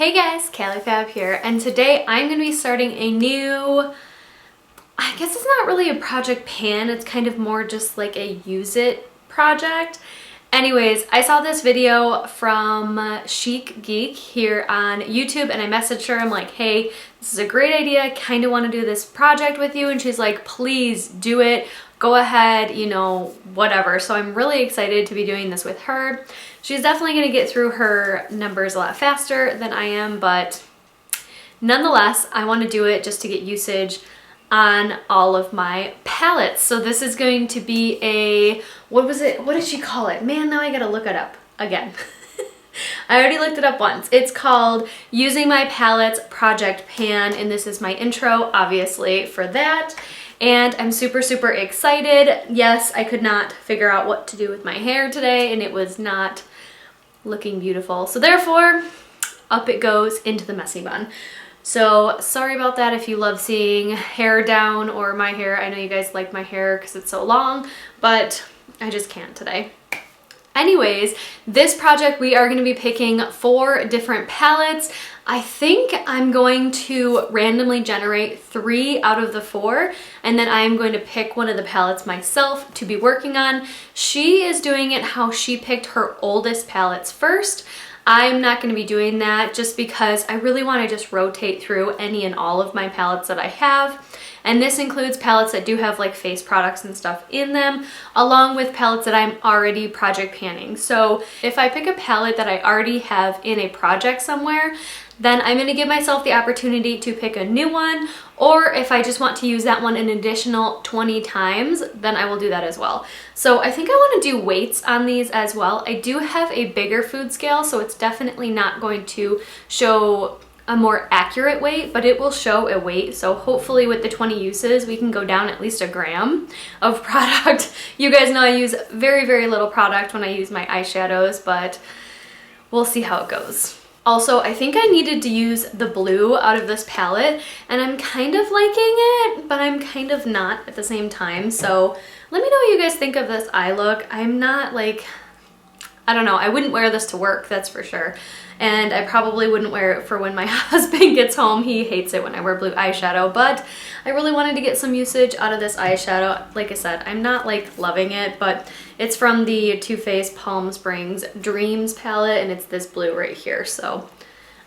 Hey guys, KaliFab here, and today I'm going to be starting a new, I guess it's not really a project pan, it's kind of more just like a use it project. Anyways, I saw this video from Chic Geek here on YouTube and I messaged her. I'm like, hey, this is a great idea. I kind of want to do this project with you. And she's like, please do it. Go ahead, you know, whatever. So I'm really excited to be doing this with her. She's definitely going to get through her numbers a lot faster than I am, but nonetheless, I want to do it just to get usage on all of my palettes. So this is going to be a, what did she call it? Man, now I gotta look it up again. I already looked it up once. It's called Using My Palettes Project Pan, and this is my intro, obviously, for that. And I'm super, super excited. Yes, I could not figure out what to do with my hair today, and it was not looking beautiful. So therefore, up it goes into the messy bun. So sorry about that if you love seeing hair down or my hair. I know you guys like my hair because it's so long, but I just can't today. Anyways, this project we are going to be picking 4 different palettes. I think I'm going to randomly generate 3 out of the 4, and then I am going to pick one of the palettes myself to be working on. She is doing it how she picked her oldest palettes first. I'm not going to be doing that just because I really want to just rotate through any and all of my palettes that I have. And this includes palettes that do have like face products and stuff in them, along with palettes that I'm already project panning. So if I pick a palette that I already have in a project somewhere, then I'm going to give myself the opportunity to pick a new one, or if I just want to use that one an additional 20 times, then I will do that as well. So I think I want to do weights on these as well. I do have a bigger food scale, so it's definitely not going to show a more accurate weight, but it will show a weight. So hopefully with the 20 uses, we can go down at least a gram of product. You guys know I use very, very little product when I use my eyeshadows, but we'll see how it goes. Also, I think I needed to use the blue out of this palette, and I'm kind of liking it, but I'm kind of not at the same time. So let me know what you guys think of this eye look. I'm not like, I don't know, I wouldn't wear this to work, that's for sure. And I probably wouldn't wear it for when my husband gets home. He hates it when I wear blue eyeshadow, but I really wanted to get some usage out of this eyeshadow. Like I said, I'm not like loving it, but it's from the Too Faced Palm Springs Dreams palette, and it's this blue right here. So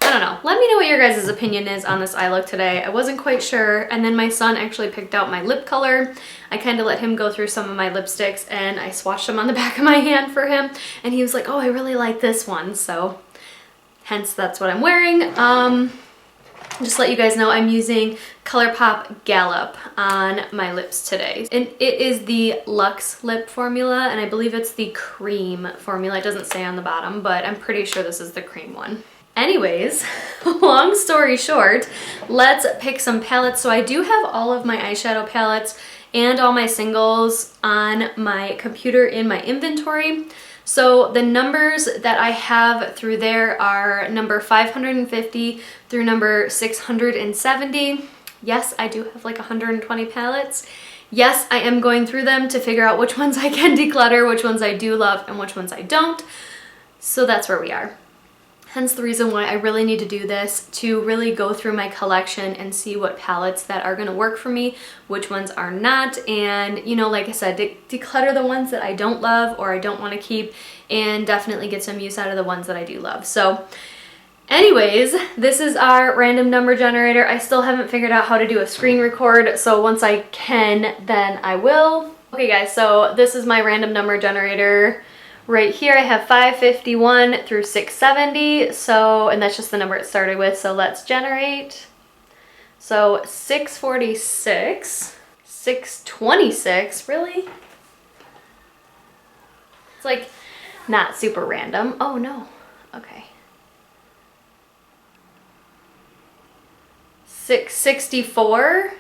I don't know. Let me know what your guys' opinion is on this eye look today. I wasn't quite sure. And then my son actually picked out my lip color. I kind of let him go through some of my lipsticks and I swatched them on the back of my hand for him. And he was like, oh, I really like this one. So hence that's what I'm wearing. Just let you guys know I'm using ColourPop Gallop on my lips today. And it is the Luxe lip formula, and I believe it's the cream formula. It doesn't say on the bottom, but I'm pretty sure this is the cream one. Anyways, long story short, let's pick some palettes. So I do have all of my eyeshadow palettes and all my singles on my computer in my inventory. So the numbers that I have through there are number 550 through number 670. Yes, I do have like 120 palettes. Yes, I am going through them to figure out which ones I can declutter, which ones I do love, and which ones I don't. So that's where we are. Hence the reason why I really need to do this, to really go through my collection and see what palettes that are going to work for me, which ones are not, and you know, like I said, declutter the ones that I don't love or I don't want to keep, and definitely get some use out of the ones that I do love. So anyways, this is our random number generator. I still haven't figured out how to do a screen record, so once I can, then I will. Okay guys, so this is my random number generator. Right here I have 551 through 670, so, and that's just the number it started with, so let's generate. So 646, 626, really? It's like not super random. Oh no, okay. 664,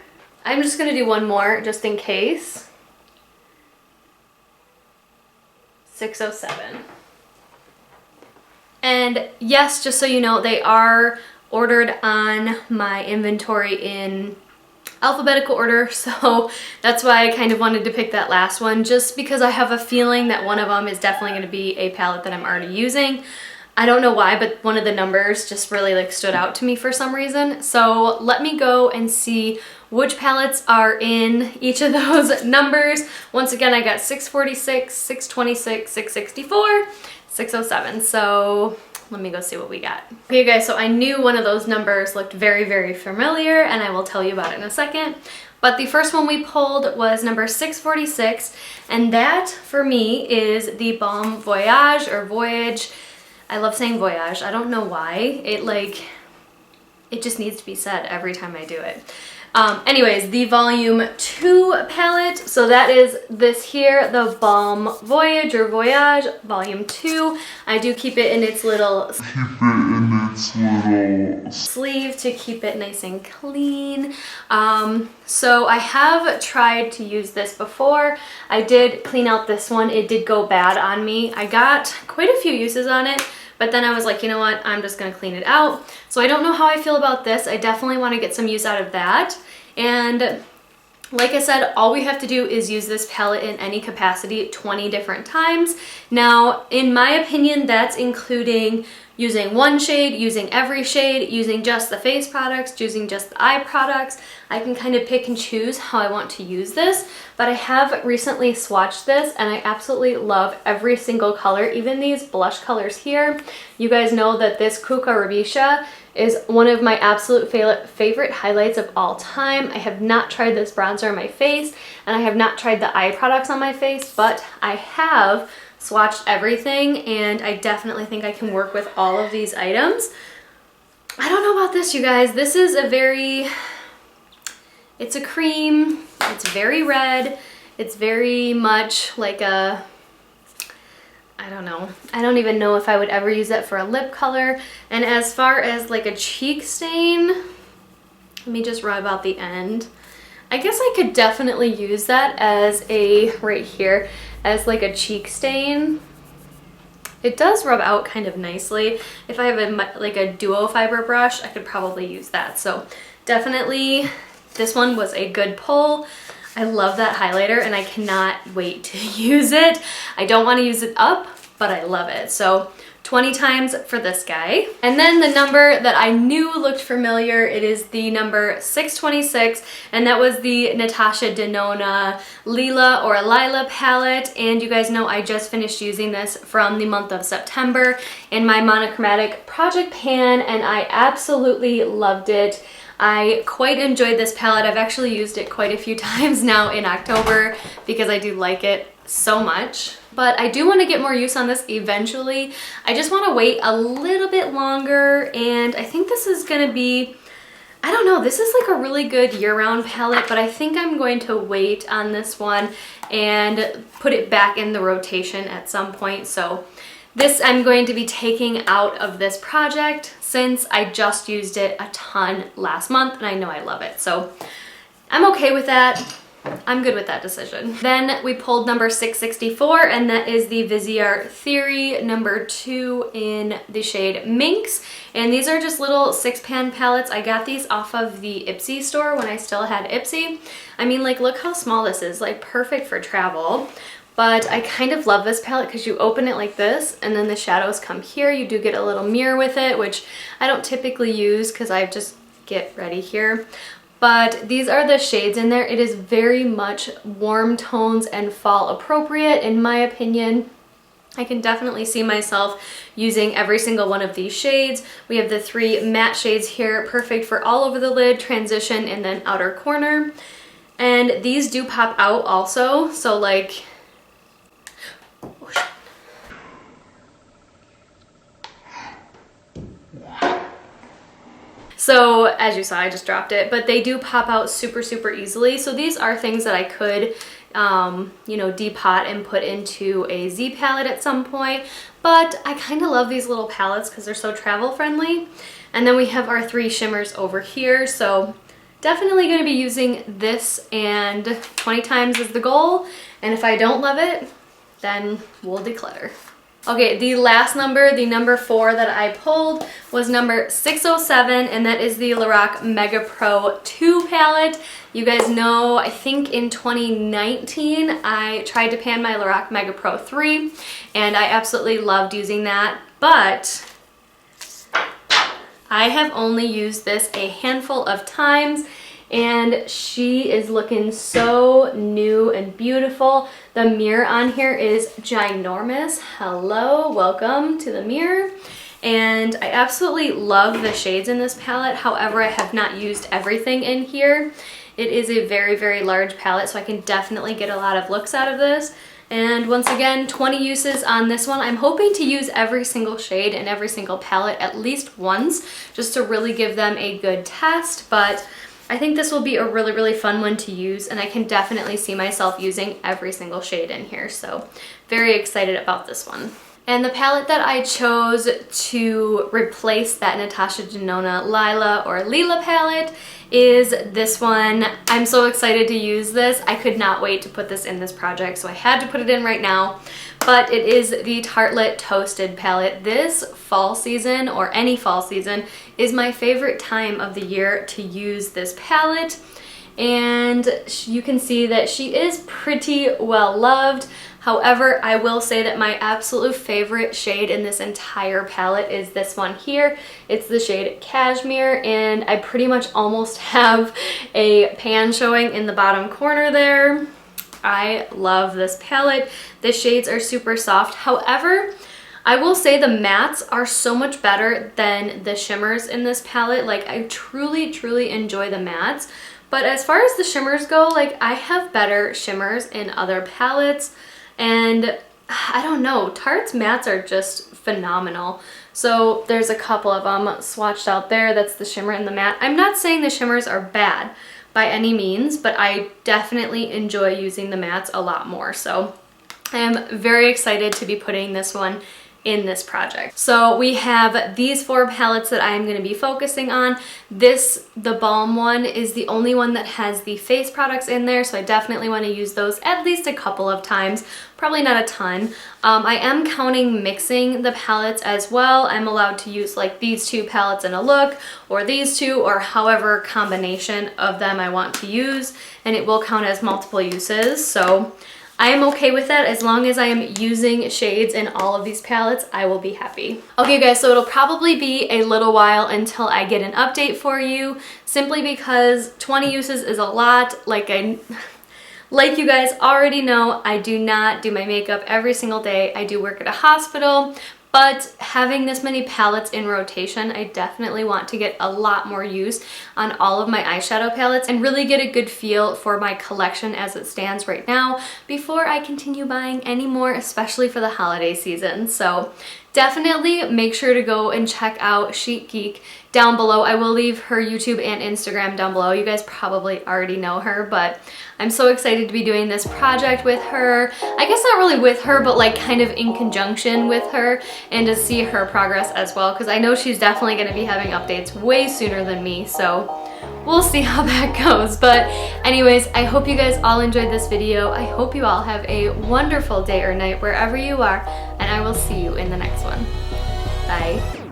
I'm just gonna do one more just in case. 607. And yes, just so you know, they are ordered on my inventory in alphabetical order, so that's why I kind of wanted to pick that last one, just because I have a feeling that one of them is definitely going to be a palette that I'm already using. I don't know why, but one of the numbers just really like stood out to me for some reason. So let me go and see which palettes are in each of those numbers. Once again, I got 646, 626, 664, 607. So let me go see what we got. Okay guys, so I knew one of those numbers looked very, very familiar, and I will tell you about it in a second. But the first one we pulled was number 646, and that for me is the Balm Voyage or Voyage. I love saying Voyage. I don't know why. It just needs to be said every time I do it. Anyways, the volume 2 palette, so that is this here, the Balm Voyage or Voyage volume 2. I do keep it in its little sleeve to keep it nice and clean. So I have tried to use this before. I did clean out this one. It did go bad on me. I got quite a few uses on it, but then I was like, you know what, I'm just gonna clean it out. So I don't know how I feel about this. I definitely wanna get some use out of that. And like I said, all we have to do is use this palette in any capacity 20 different times. Now, in my opinion, that's including using one shade, using every shade, using just the face products, using just the eye products. I can kind of pick and choose how I want to use this, but I have recently swatched this and I absolutely love every single color, even these blush colors here. You guys know that this Kuka Rubisha is one of my absolute favorite highlights of all time. I have not tried this bronzer on my face, and I have not tried the eye products on my face, but I have swatched everything, and I definitely think I can work with all of these items. I don't know about this, you guys. This is it's a cream, it's very red, it's very much like a, I don't know. I don't even know if I would ever use that for a lip color. And as far as like a cheek stain, let me just rub out the end. I guess I could definitely use that as right here, as like a cheek stain. It does rub out kind of nicely. If I have like a duo fiber brush, I could probably use that. So definitely this one was a good pull. I love that highlighter and I cannot wait to use it. I don't want to use it up, but I love it. So 20 times for this guy. And then the number that I knew looked familiar, it is the number 626, and that was the Natasha Denona Lila or Lila palette. And you guys know I just finished using this from the month of September in my monochromatic project pan, and I absolutely loved it. I quite enjoyed this palette. I've actually used it quite a few times now in October because I do like it so much. But I do want to get more use on this eventually. I just want to wait a little bit longer, and I think this is going to be, I don't know, this is like a really good year-round palette, but I think I'm going to wait on this one and put it back in the rotation at some point. So this I'm going to be taking out of this project since I just used it a ton last month and I know I love it. So I'm okay with that. I'm good with that decision. Then we pulled number 664, and that is the Viseart Theory number 2 in the shade Minx. And these are just little 6-pan palettes. I got these off of the Ipsy store when I still had Ipsy. I mean, like, look how small this is, like perfect for travel. But I kind of love this palette because you open it like this and then the shadows come here. You do get a little mirror with it, which I don't typically use because I just get ready here. But these are the shades in there. It is very much warm tones and fall appropriate in my opinion. I can definitely see myself using every single one of these shades. We have the 3 matte shades here, perfect for all over the lid, transition, and then outer corner. And these do pop out also, so like, so as you saw, I just dropped it, but they do pop out super, super easily. So these are things that I could, you know, depot and put into a Z palette at some point. But I kind of love these little palettes because they're so travel friendly. And then we have our 3 shimmers over here. So definitely going to be using this, and 20 times is the goal. And if I don't love it, then we'll declutter. Okay, the last number, the number 4 that I pulled was number 607, and that is the Lorac Mega Pro 2 palette. You guys know, I think in 2019, I tried to pan my Lorac Mega Pro 3, and I absolutely loved using that. but I have only used this a handful of times and she is looking so new and beautiful. The mirror on here is ginormous. Hello, welcome to the mirror. And I absolutely love the shades in this palette. However, I have not used everything in here. It is a very, very large palette, so I can definitely get a lot of looks out of this. And once again, 20 uses on this one. I'm hoping to use every single shade and every single palette at least once, just to really give them a good test. But I think this will be a really, really fun one to use, and I can definitely see myself using every single shade in here. So very excited about this one. And the palette that I chose to replace that Natasha Denona Lila or Lila palette is this one. I'm so excited to use this. I could not wait to put this in this project, so I had to put it in right now. But it is the Tartlet Toasted palette. This fall season, or any fall season, is my favorite time of the year to use this palette. And you can see that she is pretty well loved. However, I will say that my absolute favorite shade in this entire palette is this one here. It's the shade Cashmere, and I pretty much almost have a pan showing in the bottom corner there. I love this palette. The shades are super soft. However, I will say the mattes are so much better than the shimmers in this palette. Like, I truly, truly enjoy the mattes. But as far as the shimmers go, like, I have better shimmers in other palettes. And I don't know, Tarte's mattes are just phenomenal. So there's a couple of them swatched out there. That's the shimmer and the matte. I'm not saying the shimmers are bad by any means, but I definitely enjoy using the mattes a lot more. So I am very excited to be putting this one in this project. So we have these 4 palettes that I am going to be focusing on. The Balm one is the only one that has the face products in there, so I definitely want to use those at least a couple of times, probably not a ton. I am counting mixing the palettes as well. I'm allowed to use like these 2 palettes in a look, or these 2, or however combination of them I want to use, and it will count as multiple uses. So I am okay with that. As long as I am using shades in all of these palettes, I will be happy. Okay guys, so it'll probably be a little while until I get an update for you, simply because 20 uses is a lot. Like you guys already know, I do not do my makeup every single day. I do work at a hospital. But having this many palettes in rotation, I definitely want to get a lot more use on all of my eyeshadow palettes and really get a good feel for my collection as it stands right now before I continue buying any more, especially for the holiday season. So definitely make sure to go and check out Chic Geek down below. I will leave her YouTube and Instagram down below. You guys probably already know her, but I'm so excited to be doing this project with her. I guess not really with her, but like kind of in conjunction with her, and to see her progress as well, because I know she's definitely going to be having updates way sooner than me, so we'll see how that goes. But anyways, I hope you guys all enjoyed this video. I hope you all have a wonderful day or night wherever you are, and I will see you in the next one. Bye.